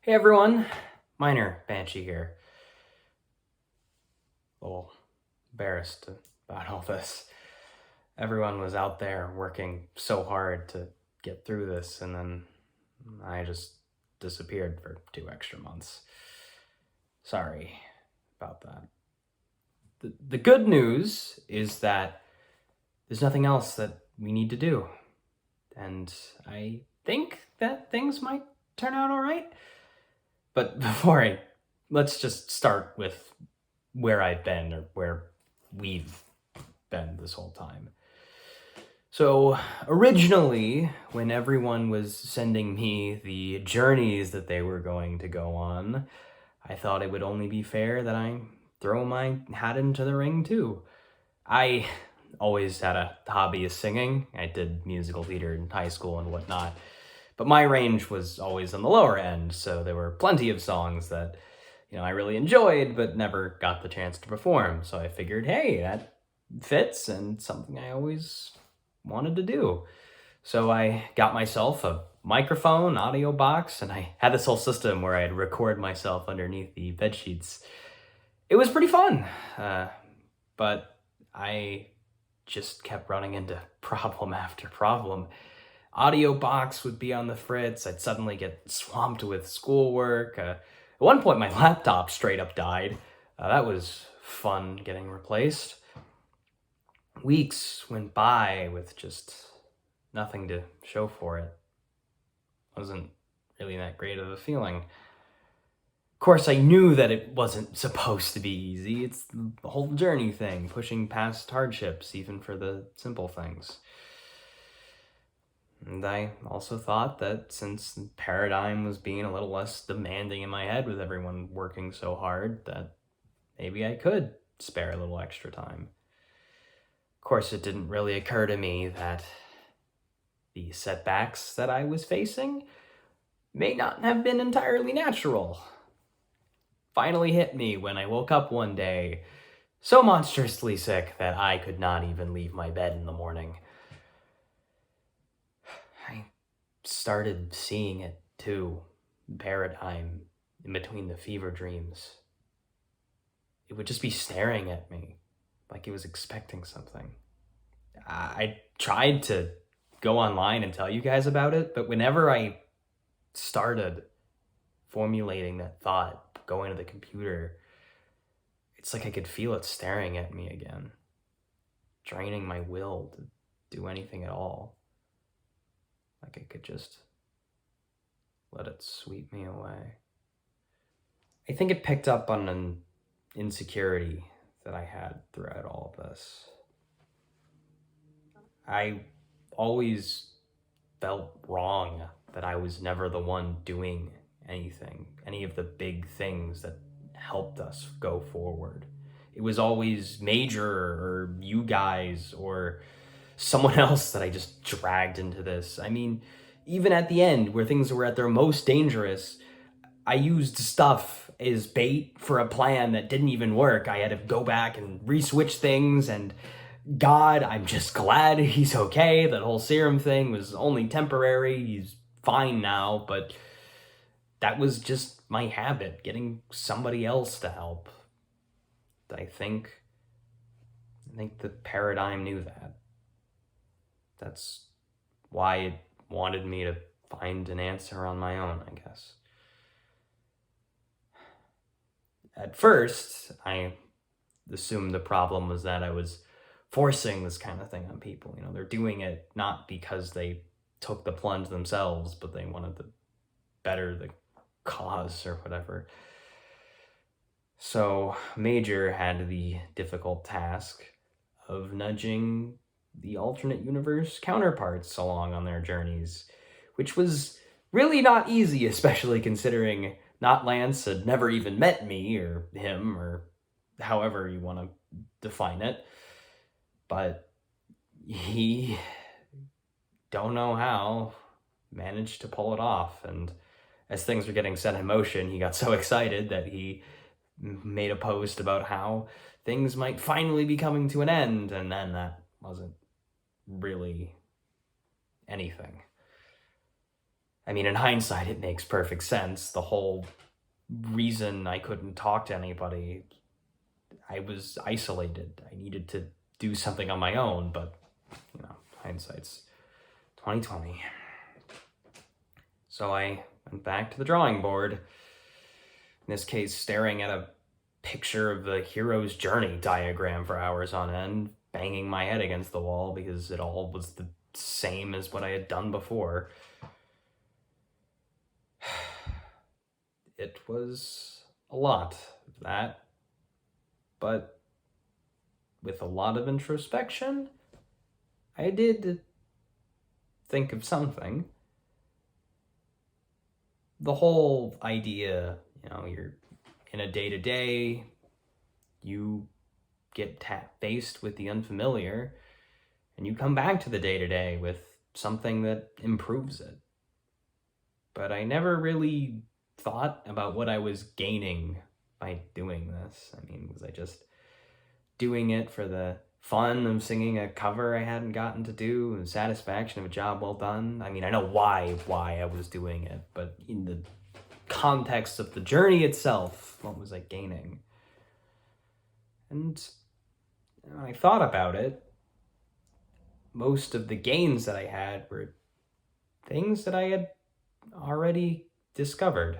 Hey everyone, Minor Banshee here. A little embarrassed about all this. Everyone was out there working so hard to get through this, and then I just disappeared for 2 extra months. Sorry about that. The good news is that there's nothing else that we need to do, and I think that things might turn out all right. But let's just start with where I've been or where we've been this whole time. So, originally, when everyone was sending me the journeys that they were going to go on, I thought it would only be fair that I throw my hat into the ring too. I always had a hobby of singing. I did musical theater in high school and whatnot. But my range was always on the lower end, so there were plenty of songs that, I really enjoyed, but never got the chance to perform. So I figured, hey, that fits and something I always wanted to do. So I got myself a microphone, audio box, and I had this whole system where I'd record myself underneath the bed sheets. It was pretty fun, but I just kept running into problem after problem. Audio box would be on the fritz. I'd suddenly get swamped with schoolwork. At one point, my laptop straight up died. That was fun getting replaced. Weeks went by with just nothing to show for it. Wasn't really that great of a feeling. Of course, I knew that it wasn't supposed to be easy. It's the whole journey thing, pushing past hardships, even for the simple things. And I also thought that since the paradigm was being a little less demanding in my head with everyone working so hard, that maybe I could spare a little extra time. Of course, it didn't really occur to me that the setbacks that I was facing may not have been entirely natural. Finally hit me when I woke up one day, so monstrously sick that I could not even leave my bed in the morning. I started seeing it too, paradigm in between the fever dreams. It would just be staring at me like it was expecting something. I tried to go online and tell you guys about it, but whenever I started formulating that thought, going to the computer, it's like I could feel it staring at me again, draining my will to do anything at all. Like I could just let it sweep me away. I think it picked up on an insecurity that I had throughout all of this. I always felt wrong that I was never the one doing anything, any of the big things that helped us go forward. It was always Major or you guys or someone else that I just dragged into this. I mean, even at the end where things were at their most dangerous, I used stuff as bait for a plan that didn't even work. I had to go back and re-switch things, and God, I'm just glad he's okay. That whole serum thing was only temporary. He's fine now, but that was just my habit, getting somebody else to help. I think the paradigm knew that. That's why it wanted me to find an answer on my own, I guess. At first, I assumed the problem was that I was forcing this kind of thing on people. They're doing it not because they took the plunge themselves, but they wanted to better the cause or whatever. So Major had the difficult task of nudging the alternate universe counterparts along on their journeys, which was really not easy, especially considering not Lance had never even met me or him or however you want to define it. But he, don't know how, managed to pull it off. And as things were getting set in motion, he got so excited that he made a post about how things might finally be coming to an end, and then that wasn't really anything. I mean, in hindsight, it makes perfect sense. The whole reason I couldn't talk to anybody, I was isolated. I needed to do something on my own, but, hindsight's 2020. So I went back to the drawing board. In this case, staring at a picture of the hero's journey diagram for hours on end, banging my head against the wall because it all was the same as what I had done before. It was a lot of that, but with a lot of introspection, I did think of something. The whole idea, you're in a day-to-day, you get faced with the unfamiliar, and you come back to the day-to-day with something that improves it. But I never really thought about what I was gaining by doing this. I mean, was I just doing it for the fun of singing a cover I hadn't gotten to do, the satisfaction of a job well done? I mean, I know why I was doing it, but in the context of the journey itself, what was I gaining? And when I thought about it, most of the gains that I had were things that I had already discovered.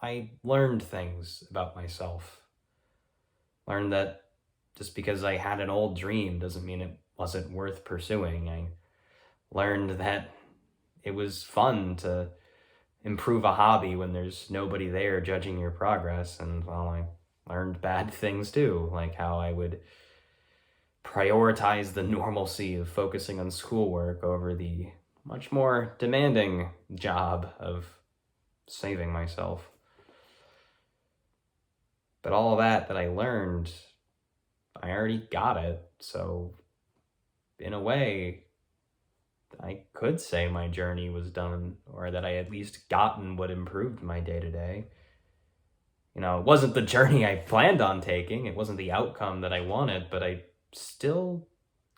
I learned things about myself. Learned that just because I had an old dream doesn't mean it wasn't worth pursuing. I learned that it was fun to improve a hobby when there's nobody there judging your progress. And, well, I learned bad things too, like how I would prioritize the normalcy of focusing on schoolwork over the much more demanding job of saving myself. But all that I learned, I already got it. So in a way, I could say my journey was done, or that I at least gotten what improved my day-to-day. It wasn't the journey I planned on taking. It wasn't the outcome that I wanted, but I still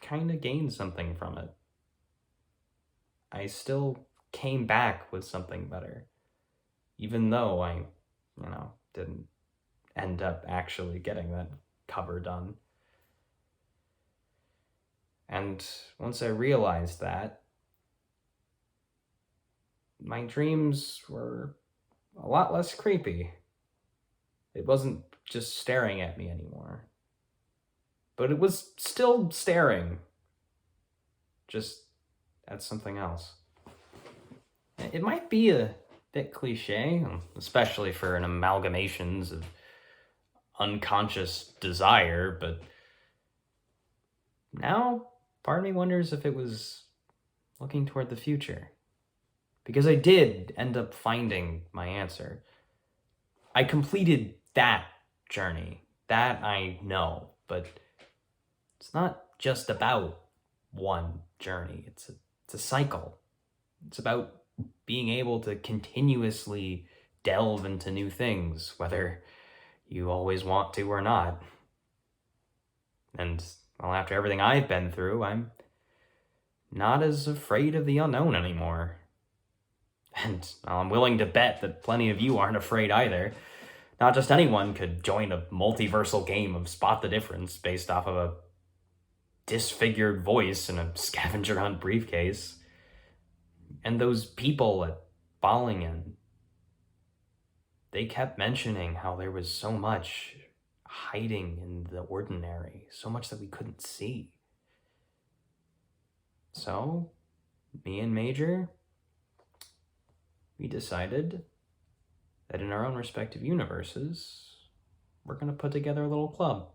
kind of gained something from it. I still came back with something better, even though I, didn't end up actually getting that cover done. And once I realized that, my dreams were a lot less creepy. It wasn't just staring at me anymore. But it was still staring, just at something else. It might be a bit cliche, especially for an amalgamations of unconscious desire, but now part of me wonders if it was looking toward the future. Because I did end up finding my answer. I completed that journey. That I know, but it's not just about one journey. It's a cycle. It's about being able to continuously delve into new things, whether you always want to or not. And, well, after everything I've been through, I'm not as afraid of the unknown anymore. And I'm willing to bet that plenty of you aren't afraid either. Not just anyone could join a multiversal game of Spot the Difference based off of a disfigured voice in a scavenger hunt briefcase. And those people at Bollingen, they kept mentioning how there was so much hiding in the ordinary, so much that we couldn't see. So, me and Major, we decided that in our own respective universes, we're going to put together a little club.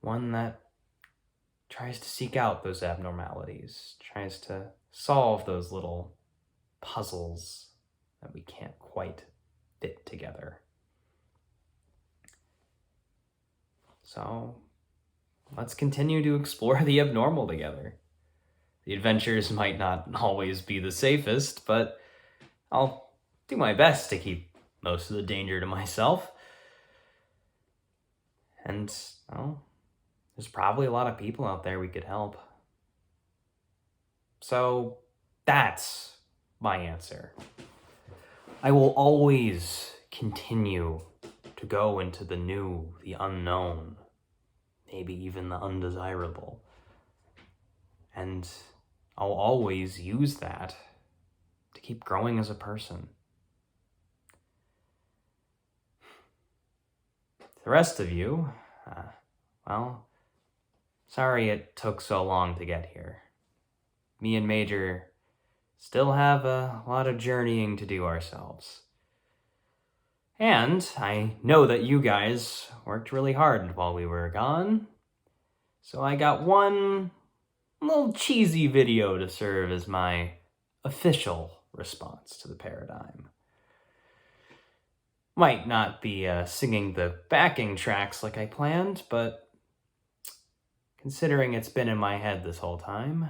One that tries to seek out those abnormalities, tries to solve those little puzzles that we can't quite fit together. So, let's continue to explore the abnormal together. The adventures might not always be the safest, but I'll do my best to keep most of the danger to myself. And, well, there's probably a lot of people out there we could help. So, That's my answer. I will always continue to go into the new, the unknown, maybe even the undesirable. And I'll always use that to keep growing as a person. The rest of you, well, sorry it took so long to get here. Me and Major still have a lot of journeying to do ourselves. And I know that you guys worked really hard while we were gone, so I got one little cheesy video to serve as my official response to the paradigm. Might not be singing the backing tracks like I planned, but considering it's been in my head this whole time,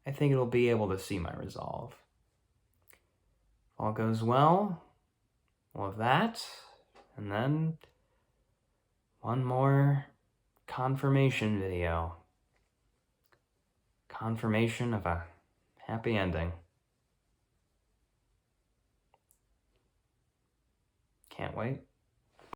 I think it'll be able to see my resolve. If all goes well, we'll have that, and then one more confirmation video. Confirmation of a happy ending. Can't wait.